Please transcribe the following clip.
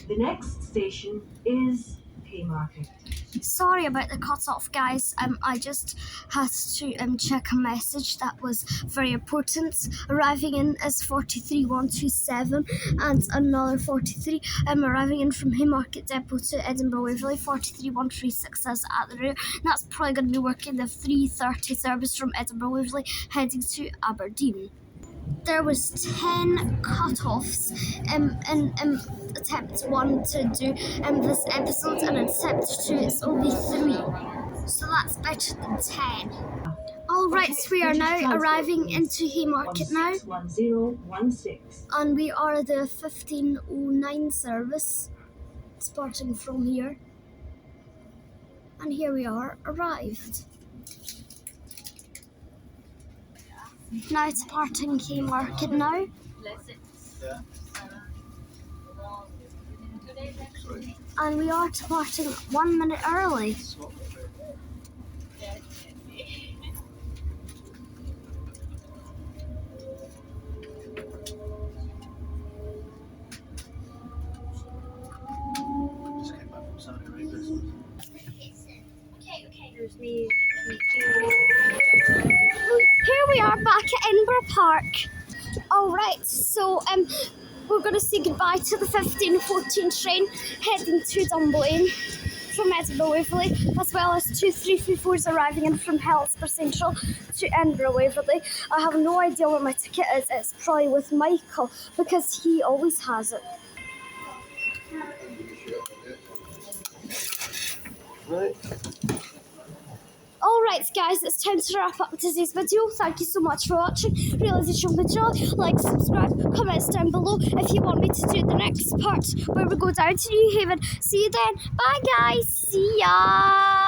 The next station is Haymarket. Sorry about the cut off, guys. I just had to check a message that was very important. Arriving in is 43127 and another 43 arriving in from Haymarket Depot to Edinburgh Waverley. 43136 is at the rear. And that's probably going to be working the 3:30 service from Edinburgh Waverley heading to Aberdeen. There was 10 cut-offs in attempt 1 to do this episode, and in attempt 2 it's only 3, so that's better than 10. Alright, so we are now arriving into Haymarket now, 1016. and we are the 1509 service starting from here, and here we are arrived. Now departing Haymarket now. And we are departing 1 minute early. There's me. Here we are back at Edinburgh Park. Alright, so we're going to say goodbye to the 1514 train heading to Dunblane from Edinburgh Waverley, as well as 2334s arriving in from Hillsborough Central to Edinburgh Waverley. I have no idea where my ticket is. It's probably with Michael because he always has it. Right. Alright guys, it's time to wrap up today's video. Thank you so much for watching. Really did you enjoy? Like, subscribe, comments down below if you want me to do the next part where we go down to New Haven. See you then. Bye guys. See ya.